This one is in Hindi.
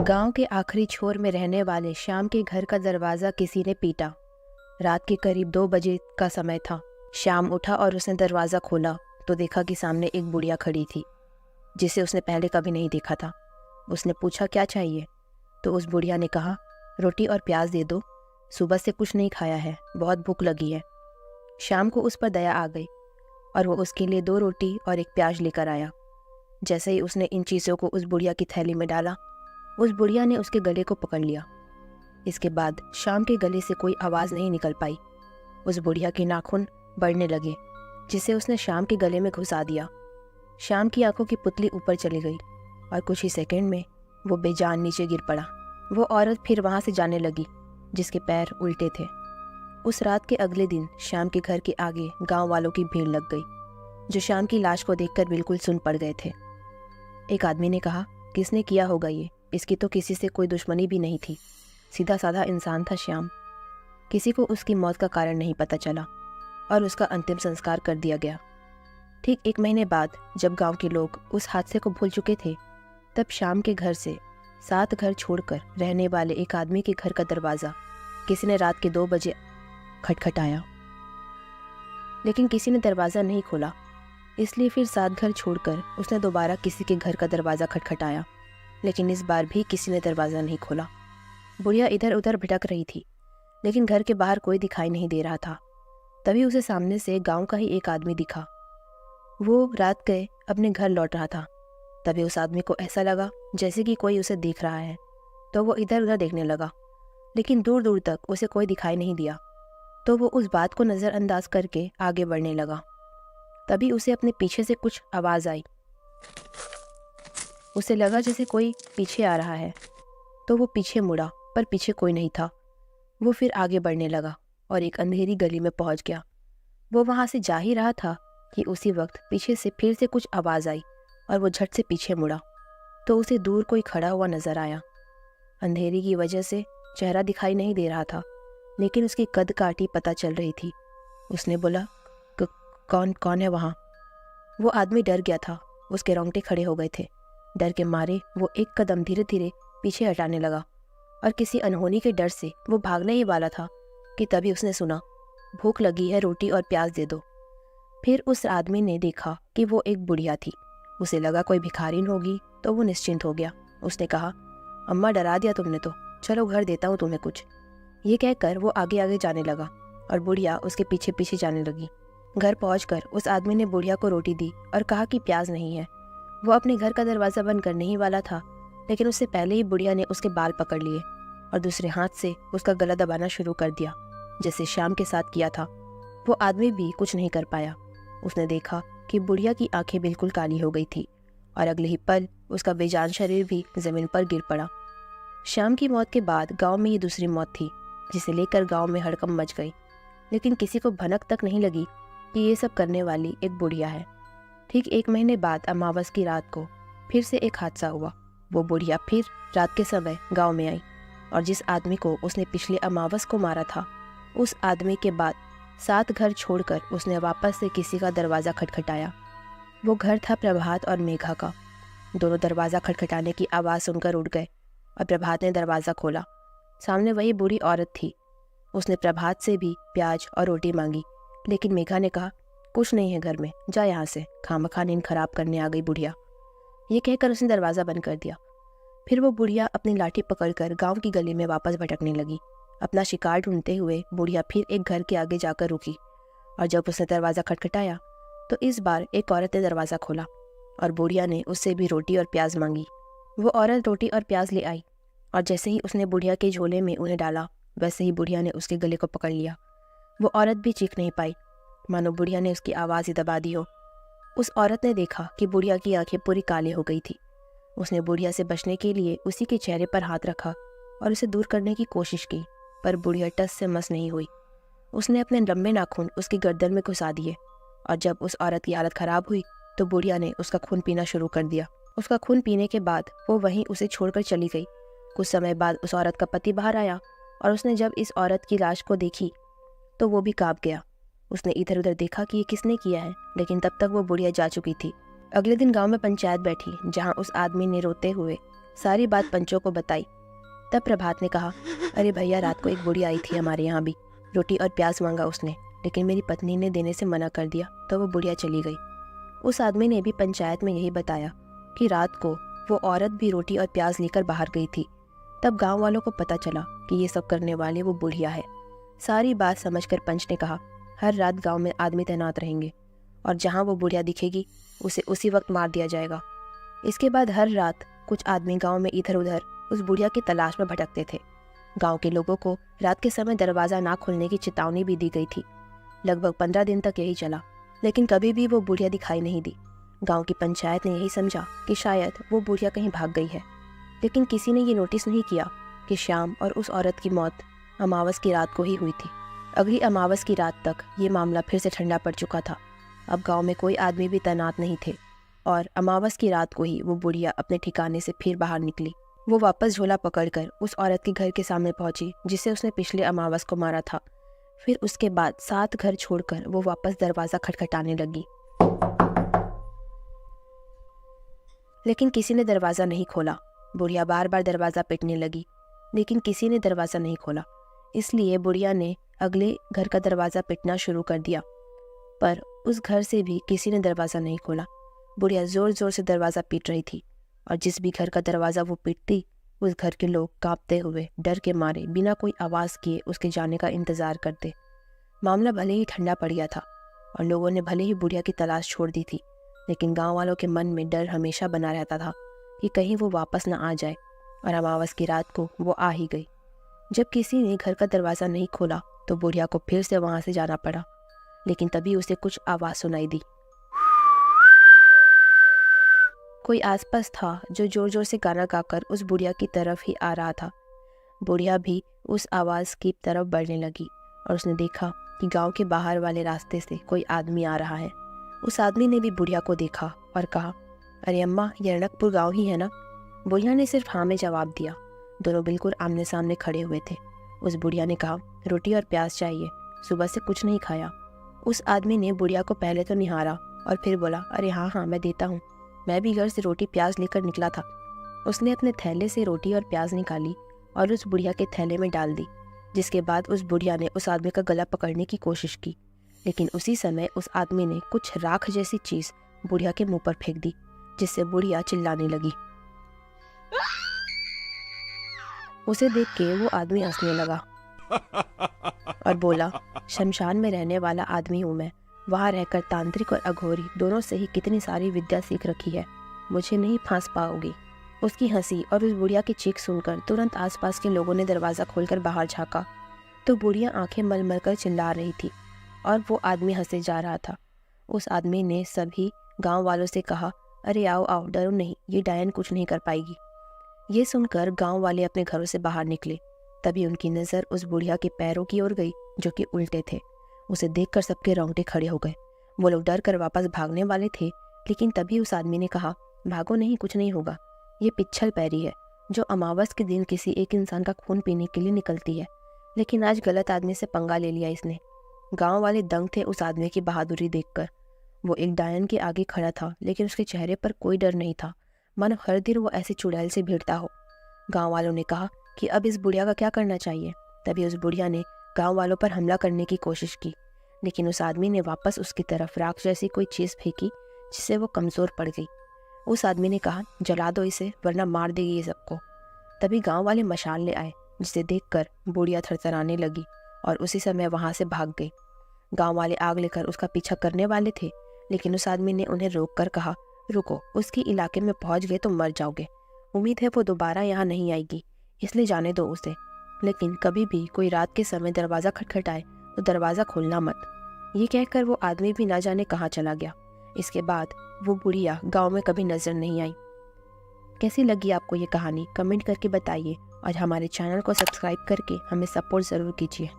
गांव के आखिरी छोर में रहने वाले श्याम के घर का दरवाजा किसी ने पीटा। रात के करीब 2 बजे का समय था। श्याम उठा और उसने दरवाज़ा खोला तो देखा कि सामने एक बुढ़िया खड़ी थी जिसे उसने पहले कभी नहीं देखा था। उसने पूछा, क्या चाहिए? तो उस बुढ़िया ने कहा, रोटी और प्याज दे दो, सुबह से कुछ नहीं खाया है, बहुत भूख लगी है। श्याम को उस पर दया आ गई और वो उसके लिए 2 रोटी और एक प्याज लेकर आया। जैसे ही उसने इन चीज़ों को उस बुढ़िया की थैली में डाला, उस बुढ़िया ने उसके गले को पकड़ लिया। इसके बाद श्याम के गले से कोई आवाज़ नहीं निकल पाई। उस बुढ़िया के नाखून बढ़ने लगे जिसे उसने श्याम के गले में घुसा दिया। श्याम की आंखों की पुतली ऊपर चली गई और कुछ ही सेकंड में वो बेजान नीचे गिर पड़ा। वो औरत फिर वहाँ से जाने लगी जिसके पैर उल्टे थे। उस रात के अगले दिन श्याम के घर के आगे गांव वालों की भीड़ लग गई, जो श्याम की लाश को देखकर बिल्कुल सुन पड़ गए थे। एक आदमी ने कहा, किसने किया होगा ये? इसकी तो किसी से कोई दुश्मनी भी नहीं थी, सीधा साधा इंसान था श्याम। किसी को उसकी मौत का कारण नहीं पता चला और उसका अंतिम संस्कार कर दिया गया। ठीक 1 महीने बाद जब गांव के लोग उस हादसे को भूल चुके थे, तब श्याम के घर से 7 घर छोड़कर रहने वाले एक आदमी के घर का दरवाज़ा किसी ने रात के 2 बजे खटखटाया, लेकिन किसी ने दरवाज़ा नहीं खोला। इसलिए फिर 7 घर छोड़कर उसने दोबारा किसी के घर का दरवाज़ा खटखटाया, लेकिन इस बार भी किसी ने दरवाज़ा नहीं खोला। बुढ़िया इधर उधर भटक रही थी, लेकिन घर के बाहर कोई दिखाई नहीं दे रहा था। तभी उसे सामने से गांव का ही एक आदमी दिखा। वो रात गए अपने घर लौट रहा था। तभी उस आदमी को ऐसा लगा जैसे कि कोई उसे देख रहा है, तो वो इधर उधर देखने लगा, लेकिन दूर दूर तक उसे कोई दिखाई नहीं दिया। तो वो उस बात को नज़रअंदाज करके आगे बढ़ने लगा। तभी उसे अपने पीछे से कुछ आवाज़ आई। उसे लगा जैसे कोई पीछे आ रहा है, तो वो पीछे मुड़ा, पर पीछे कोई नहीं था। वो फिर आगे बढ़ने लगा और एक अंधेरी गली में पहुंच गया। वो वहां से जा ही रहा था कि उसी वक्त पीछे से फिर से कुछ आवाज़ आई और वो झट से पीछे मुड़ा, तो उसे दूर कोई खड़ा हुआ नजर आया। अंधेरी की वजह से चेहरा दिखाई नहीं दे रहा था, लेकिन उसकी कद काठी पता चल रही थी। उसने बोला, कौन कौन है वहाँ? वो आदमी डर गया था, उसके रोंगटे खड़े हो गए थे। डर के मारे वो एक कदम धीरे धीरे पीछे हटाने लगा और किसी अनहोनी के डर से वो भागने ही वाला था कि तभी उसने सुना, भूख लगी है, रोटी और प्याज दे दो। फिर उस आदमी ने देखा कि वो एक बुढ़िया थी। उसे लगा कोई भिखारिन होगी, तो वो निश्चिंत हो गया। उसने कहा, अम्मा डरा दिया तुमने तो, चलो घर देता हूँ तुम्हें कुछ। ये कहकर वो आगे आगे जाने लगा और बुढ़िया उसके पीछे पीछे जाने लगी। घर पहुंचकर उस आदमी ने बुढ़िया को रोटी दी और कहा कि प्याज नहीं है। वो अपने घर का दरवाज़ा बंद करने ही वाला था, लेकिन उससे पहले ही बुढ़िया ने उसके बाल पकड़ लिए और दूसरे हाथ से उसका गला दबाना शुरू कर दिया, जैसे श्याम के साथ किया था। वो आदमी भी कुछ नहीं कर पाया। उसने देखा कि बुढ़िया की आंखें बिल्कुल काली हो गई थी और अगले ही पल उसका बेजान शरीर भी जमीन पर गिर पड़ा। श्याम की मौत के बाद गाँव में ये दूसरी मौत थी, जिसे लेकर गाँव में हड़कंप मच गई, लेकिन किसी को भनक तक नहीं लगी कि ये सब करने वाली एक बुढ़िया है। ठीक 1 महीने बाद अमावस की रात को फिर से एक हादसा हुआ। वो बुढ़िया फिर रात के समय गांव में आई और जिस आदमी को उसने पिछले अमावस को मारा था, उस आदमी के बाद 7 घर छोड़कर उसने वापस से किसी का दरवाज़ा खटखटाया। वो घर था प्रभात और मेघा का। दोनों दरवाज़ा खटखटाने की आवाज़ सुनकर उठ गए और प्रभात ने दरवाज़ा खोला। सामने वही बूढ़ी औरत थी। उसने प्रभात से भी प्याज और रोटी मांगी, लेकिन मेघा ने कहा, कुछ नहीं है घर में, जा यहाँ से, खामखा नींद खराब करने आ गई बुढ़िया। ये कहकर उसने दरवाज़ा बंद कर दिया। फिर वो बुढ़िया अपनी लाठी पकड़कर गांव की गली में वापस भटकने लगी। अपना शिकार ढूंढते हुए बुढ़िया फिर एक घर के आगे जाकर रुकी और जब उसने दरवाज़ा खटखटाया तो इस बार एक औरत ने दरवाज़ा खोला और बुढ़िया ने उससे भी रोटी और प्याज मांगी। वो औरत रोटी और प्याज ले आई और जैसे ही उसने बुढ़िया के झोले में उन्हें डाला, वैसे ही बुढ़िया ने उसके गले को पकड़ लिया। वो औरत भी चीख नहीं पाई, मानो बुढ़िया ने उसकी आवाज़ ही दबा दी हो। उस औरत ने देखा कि बुढ़िया की आंखें पूरी काली हो गई थी। उसने बुढ़िया से बचने के लिए उसी के चेहरे पर हाथ रखा और उसे दूर करने की कोशिश की, पर बुढ़िया टस से मस नहीं हुई। उसने अपने लंबे नाखून उसकी गर्दन में घुसा दिए और जब उस औरत की हालत खराब हुई तो बुढ़िया ने उसका खून पीना शुरू कर दिया। उसका खून पीने के बाद वो वहीं उसे छोड़कर चली गई। कुछ समय बाद उस औरत का पति बाहर आया और उसने जब इस औरत की लाश को देखी तो वो भी कांप गया। उसने इधर उधर देखा कि ये किसने किया है, लेकिन तब तक वो बुढ़िया जा चुकी थी। अगले दिन गांव में पंचायत बैठी, जहां उस आदमी ने रोते हुए सारी बात पंचों को बताई। तब प्रभात ने कहा, अरे भैया, रात को एक बुढ़िया आई थी हमारे यहाँ भी। रोटी और प्याज मांगा उसने, लेकिन मेरी पत्नी ने देने से मना कर दिया, तो वो बुढ़िया चली गई। उस आदमी ने भी पंचायत में यही बताया कि रात को वो औरत भी रोटी और प्याज लेकर बाहर गई थी। तब गांव वालों को पता चला कि ये सब करने वाली वो बुढ़िया है। सारी बात समझकर पंच ने कहा, हर रात गांव में आदमी तैनात रहेंगे और जहां वो बुढ़िया दिखेगी उसे उसी वक्त मार दिया जाएगा। इसके बाद हर रात कुछ आदमी गांव में इधर उधर उस बुढ़िया की तलाश में भटकते थे। गांव के लोगों को रात के समय दरवाज़ा ना खोलने की चेतावनी भी दी गई थी। लगभग 15 दिन तक यही चला, लेकिन कभी भी वो बुढ़िया दिखाई नहीं दी। गांव की पंचायत ने यही समझा कि शायद वो बुढ़िया कहीं भाग गई है, लेकिन किसी ने ये नोटिस नहीं किया कि श्याम और उस औरत की मौत अमावस की रात को ही हुई थी। अगली अमावस की रात तक ये मामला फिर से ठंडा पड़ चुका था। अब गांव में कोई आदमी भी तैनात नहीं थे और अमावस की रात को ही वो बुढ़िया अपने ठिकाने से फिर बाहर निकली। वो वापस झोला पकड़कर उस औरत के घर के सामने पहुंची जिसे उसने पिछले अमावस को मारा था। फिर उसके बाद 7 घर छोड़कर वो वापस दरवाज़ा खटखटाने लगी, लेकिन किसी ने दरवाज़ा नहीं खोला। बुढ़िया बार बार दरवाज़ा पीटने लगी, लेकिन किसी ने दरवाज़ा नहीं खोला। इसलिए बुढ़िया ने अगले घर का दरवाज़ा पीटना शुरू कर दिया, पर उस घर से भी किसी ने दरवाज़ा नहीं खोला। बुढ़िया ज़ोर ज़ोर से दरवाज़ा पीट रही थी और जिस भी घर का दरवाज़ा वो पीटती, उस घर के लोग कांपते हुए डर के मारे बिना कोई आवाज़ किए उसके जाने का इंतज़ार करते। मामला भले ही ठंडा पड़ गया था और लोगों ने भले ही बुढ़िया की तलाश छोड़ दी थी, लेकिन गांव वालों के मन में डर हमेशा बना रहता था कि कहीं वो वापस न आ जाए। और अमावस की रात को वो आ ही गई। जब किसी ने घर का दरवाज़ा नहीं खोला तो बुढ़िया को फिर से वहाँ से जाना पड़ा, लेकिन तभी उसे कुछ आवाज़ सुनाई दी। कोई आसपास था जो जोर जोर से गाना गाकर उस बुढ़िया की तरफ ही आ रहा था। बुढ़िया भी उस आवाज़ की तरफ बढ़ने लगी और उसने देखा कि गांव के बाहर वाले रास्ते से कोई आदमी आ रहा है। उस आदमी ने भी बुढ़िया को देखा और कहा, अरे अम्मा, ये रणकपुर गांव ही है ना? बुढ़िया ने सिर्फ हाँ में जवाब दिया। दोनों बिल्कुल आमने सामने खड़े हुए थे। उस बुढ़िया ने कहा, रोटी और प्याज चाहिए, सुबह से कुछ नहीं खाया। उस आदमी ने बुढ़िया को पहले तो निहारा और फिर बोला, अरे हाँ हाँ, मैं देता हूँ, मैं भी घर से रोटी प्याज लेकर निकला था। उसने अपने थैले से रोटी और प्याज निकाली और उस बुढ़िया के थैले में डाल दी, जिसके बाद उस बुढ़िया ने उस आदमी का गला पकड़ने की कोशिश की, लेकिन उसी समय उस आदमी ने कुछ राख जैसी चीज़ बुढ़िया के मुंह पर फेंक दी, जिससे बुढ़िया चिल्लाने लगी। उसे देख के वो आदमी हंसने लगा और बोला, शमशान में रहने वाला आदमी हूँ मैं, वहाँ रहकर तांत्रिक और अघोरी दोनों से ही कितनी सारी विद्या सीख रखी है, मुझे नहीं फांस पाओगी। उसकी हंसी और उस बुढ़िया की चीख सुनकर तुरंत आसपास के लोगों ने दरवाज़ा खोलकर बाहर झाँका तो बुढ़िया आंखें मल मल कर चिल्ला रही थी और वो आदमी हंसे जा रहा था। उस आदमी ने सभी गांव वालों से कहा, अरे आओ आओ, डरो नहीं, ये डायन कुछ नहीं कर पाएगी। ये सुनकर गांव वाले अपने घरों से बाहर निकले। तभी उनकी नज़र उस बुढ़िया के पैरों की ओर गई जो कि उल्टे थे। उसे देखकर सबके रोंगटे खड़े हो गए। वो लोग डर कर वापस भागने वाले थे, लेकिन तभी उस आदमी ने कहा, भागो नहीं, कुछ नहीं होगा, ये पिच्छल पैरी है जो अमावस के दिन किसी एक इंसान का खून पीने के लिए निकलती है, लेकिन आज गलत आदमी से पंगा ले लिया इसने। गांव वाले दंग थे उस आदमी की बहादुरी देखकर। वो एक डायन के आगे खड़ा था, लेकिन उसके चेहरे पर कोई डर नहीं था, मानो हर दिन वो ऐसे चुड़ैल से भिड़ता हो। गांव वालों ने कहा कि अब इस बुढ़िया का क्या करना चाहिए। तभी उस बुढ़िया ने गांव वालों पर हमला करने की कोशिश की, लेकिन उस आदमी ने वापस उसकी तरफ राख जैसी कोई चीज़ फेंकी, जिससे वो कमज़ोर पड़ गई। उस आदमी ने कहा, जला दो इसे, वरना मार देगी ये सबको। तभी गांव वाले मशाल ले आए, जिसे देखकर बुढ़िया थरथराने लगी और उसी समय वहां से भाग गई। गांव वाले आग लेकर उसका पीछा करने वाले थे, लेकिन उस आदमी ने उन्हें रोककर कहा, रुको, उसके इलाके में पहुंच गए तो मर जाओगे। उम्मीद है वो दोबारा यहाँ नहीं आएगी, इसलिए जाने दो उसे। लेकिन कभी भी कोई रात के समय दरवाज़ा खटखटाए तो दरवाज़ा खोलना मत। ये कहकर वो आदमी भी ना जाने कहाँ चला गया। इसके बाद वो बुढ़िया गांव में कभी नजर नहीं आई। कैसी लगी आपको ये कहानी, कमेंट करके बताइए और हमारे चैनल को सब्सक्राइब करके हमें सपोर्ट ज़रूर कीजिए।